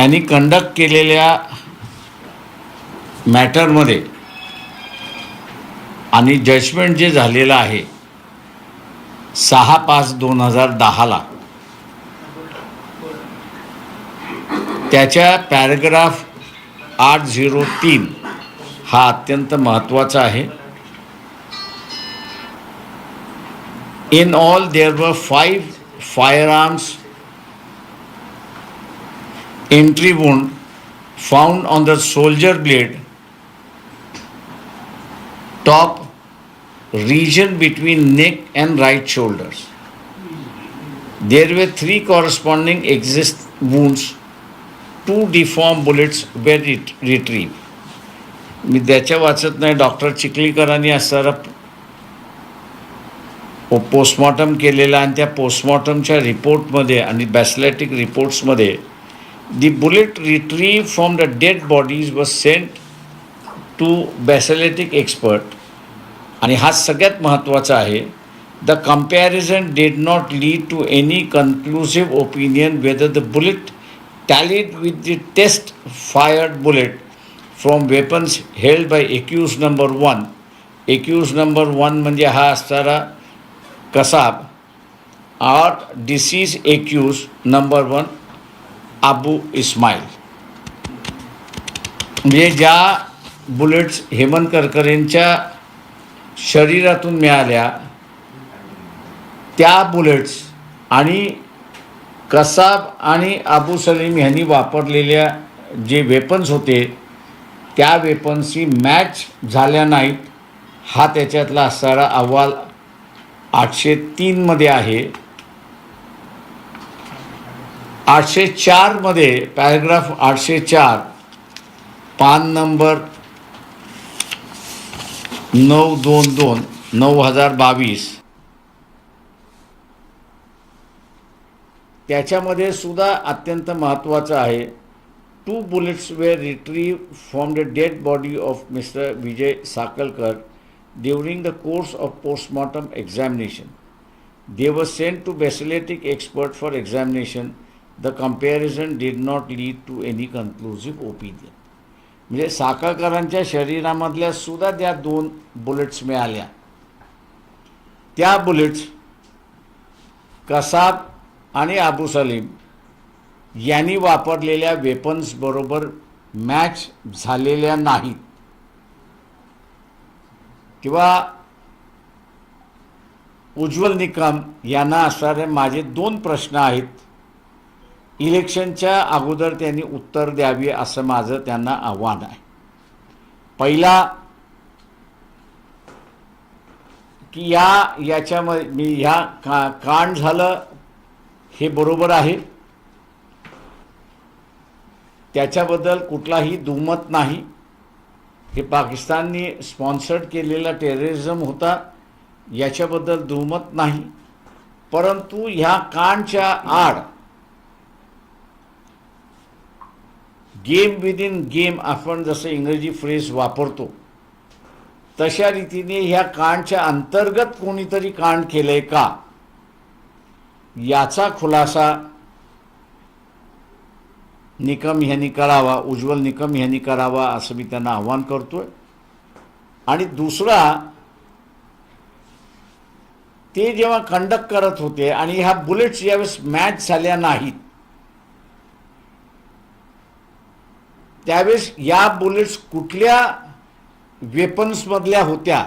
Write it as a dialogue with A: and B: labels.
A: त्यांनी कंडक्ट केलेल्या मॅटरमध्ये आणि जजमेंट जे झालेलं आहे 6/5/2010 त्याच्या पॅराग्राफ 803 हा अत्यंत महत्त्वाचा आहे. In all, there were 5 firearms entry wound found on the shoulder blade, top region between neck and right shoulders. There were 3 corresponding exist wounds. 2 deformed bullets were retrieved. मी त्याच्या वाचत नाही. डॉक्टर चिखलीकरांनी असणारा पोस्टमॉर्टम केलेला आणि त्या पोस्टमॉर्टमच्या रिपोर्टमध्ये आणि बॅसिलिटिक रिपोर्ट्समध्ये the bullet retrieve from the dead bodies was sent to ballistic expert. आणि हा सगळ्यात महत्त्वाचा आहे. The comparison did not lead to any conclusive opinion whether the bullet tallied with the test fired bullet from weapons held by accused number 1. Accused number 1 म्हणजे हा असणारा Kasab are deceased accused number 1 Abu Ismail. म्हणजे ज्या बुलेट्स हेमंत करकरेंच्या शरीरातून मिळाल्या त्या bullets आणि कसाब आणि अबू सलीम यांनी वापरलेल्या जे वेपन्स होते त्या वेपन्सची मॅच झाल्या नाहीत. हा त्याच्यातला असणारा अहवाल 803 मध्ये आहे. 804 मध्ये पॅराग्राफ 804 पान नंबर 922/2022 त्याच्यामध्ये सुद्धा अत्यंत महत्त्वाचं आहे. 2 bullets were retrieved from the dead body of Mr. Vijay Sakalkar during the course of postmortem examination. They were sent to basiletic expert for examination. The comparison did not lead to any conclusive opinion. म्हणजे साखळकरांच्या शरीरामधल्या सुद्धा त्या 2 bullets मिळाल्या. त्या bullets Kasab आणि अबू सलीम यांनी वापरलेल्या weapons बरोबर match झालेल्या नाहीत. किंवा उज्ज्वल निकम यांना असणारे माझे 2 प्रश्न आहेत. इलेक्शनच्या अगोदर त्यांनी उत्तर द्यावी असं माझं त्यांना आव्हान आहे. पहिला की याच्यामध्ये मी ह्या कांड झालं हे बरोबर आहे, त्याच्याबद्दल कुठलाही दुमत नाही. हे पाकिस्तानने स्पॉन्सर्ड केलेला टेररिझम होता याच्याबद्दल दुमत नाही. परंतु ह्या कांडच्या आड गेम विदिन गेम आपण जसं इंग्रजी फ्रेज वापरतो तशा रीतीने ह्या कांडच्या अंतर्गत कोणीतरी कांड केलंय का याचा खुलासा निकम यांनी करावा, उज्ज्वल निकम यांनी करावा असं मी त्यांना आव्हान करतोय. आणि दुसरा, ते जेव्हा कंडक्ट करत होते आणि ह्या बुलेट्स यावेळेस मॅच झाल्या नाहीत त्यावेळेस या बुलेट्स कुठल्या वेपन्समधल्या होत्या